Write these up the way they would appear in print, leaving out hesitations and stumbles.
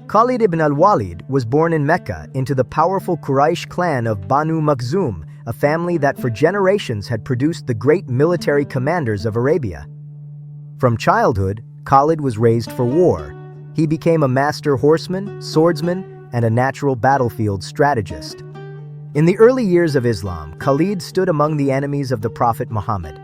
Khalid ibn al-Walid was born in Mecca into the powerful Quraysh clan of Banu Makhzum, a family that for generations had produced the great military commanders of Arabia. From childhood, Khalid was raised for war. He became a master horseman, swordsman, and a natural battlefield strategist. In the early years of Islam, Khalid stood among the enemies of the Prophet Muhammad.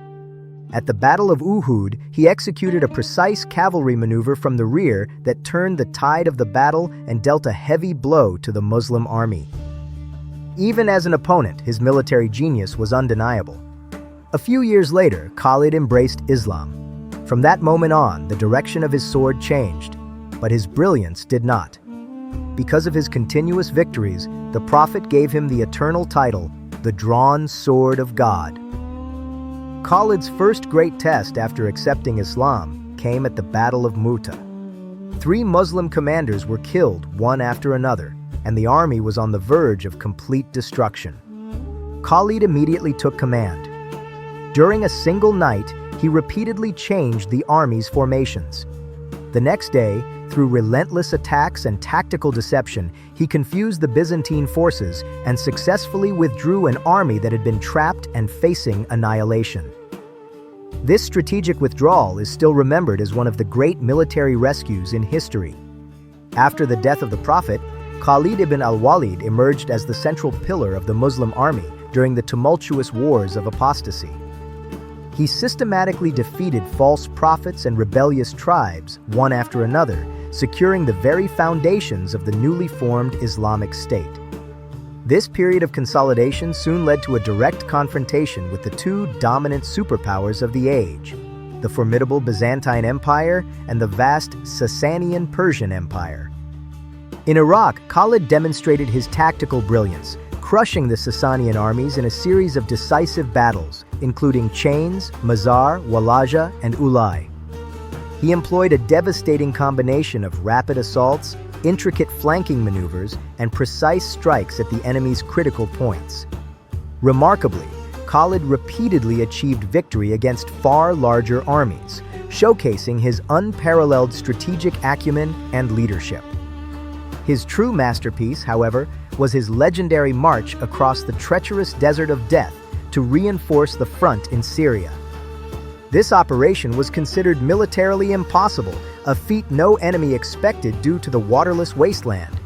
At the Battle of Uhud, he executed a precise cavalry maneuver from the rear that turned the tide of the battle and dealt a heavy blow to the Muslim army. Even as an opponent, his military genius was undeniable. A few years later, Khalid embraced Islam. From that moment on, the direction of his sword changed, but his brilliance did not. Because of his continuous victories, the Prophet gave him the eternal title, the Drawn Sword of God. Khalid's first great test after accepting Islam came at the Battle of Mu'tah. 3 Muslim commanders were killed one after another, and the army was on the verge of complete destruction. Khalid immediately took command. During a single night, he repeatedly changed the army's formations. The next day, through relentless attacks and tactical deception, he confused the Byzantine forces and successfully withdrew an army that had been trapped and facing annihilation. This strategic withdrawal is still remembered as one of the great military rescues in history. After the death of the Prophet, Khalid ibn al-Walid emerged as the central pillar of the Muslim army during the tumultuous wars of apostasy. He systematically defeated false prophets and rebellious tribes, one after another, securing the very foundations of the newly formed Islamic State. This period of consolidation soon led to a direct confrontation with the 2 dominant superpowers of the age, the formidable Byzantine Empire and the vast Sassanian Persian Empire. In Iraq, Khalid demonstrated his tactical brilliance, crushing the Sassanian armies in a series of decisive battles, including Chains, Mazar, Walaja, and Ulai. He employed a devastating combination of rapid assaults, intricate flanking maneuvers, and precise strikes at the enemy's critical points. Remarkably, Khalid repeatedly achieved victory against far larger armies, showcasing his unparalleled strategic acumen and leadership. His true masterpiece, however, was his legendary march across the treacherous desert of death to reinforce the front in Syria. This operation was considered militarily impossible, a feat no enemy expected due to the waterless wasteland.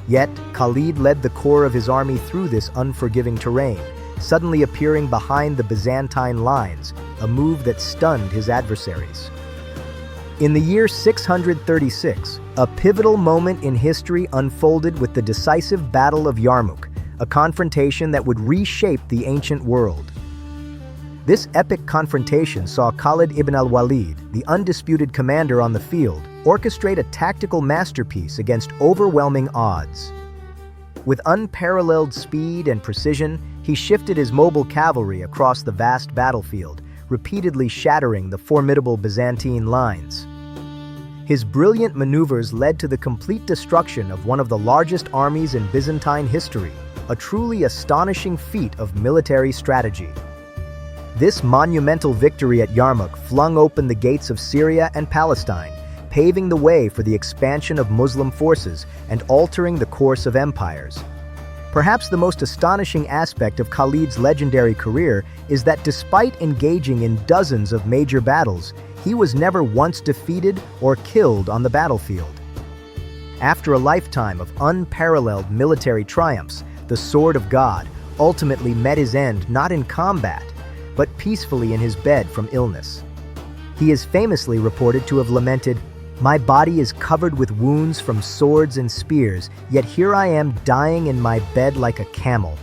Yet, Khalid led the core of his army through this unforgiving terrain, suddenly appearing behind the Byzantine lines, a move that stunned his adversaries. In the year 636, a pivotal moment in history unfolded with the decisive Battle of Yarmouk, a confrontation that would reshape the ancient world. This epic confrontation saw Khalid ibn al-Walid, the undisputed commander on the field, orchestrate a tactical masterpiece against overwhelming odds. With unparalleled speed and precision, he shifted his mobile cavalry across the vast battlefield, repeatedly shattering the formidable Byzantine lines. His brilliant maneuvers led to the complete destruction of one of the largest armies in Byzantine history, a truly astonishing feat of military strategy. This monumental victory at Yarmouk flung open the gates of Syria and Palestine, paving the way for the expansion of Muslim forces and altering the course of empires. Perhaps the most astonishing aspect of Khalid's legendary career is that despite engaging in dozens of major battles, he was never once defeated or killed on the battlefield. After a lifetime of unparalleled military triumphs, the Sword of God ultimately met his end not in combat, but peacefully in his bed from illness. He is famously reported to have lamented, "My body is covered with wounds from swords and spears, yet here I am dying in my bed like a camel."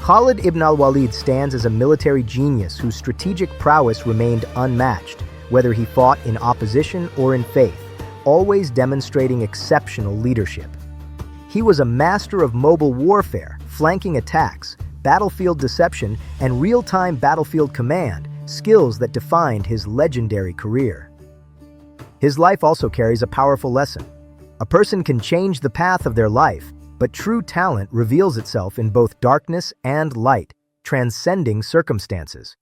Khalid ibn al-Walid stands as a military genius whose strategic prowess remained unmatched, whether he fought in opposition or in faith, always demonstrating exceptional leadership. He was a master of mobile warfare, flanking attacks, battlefield deception, and real-time battlefield command, skills that defined his legendary career. His life also carries a powerful lesson. A person can change the path of their life, but true talent reveals itself in both darkness and light, transcending circumstances.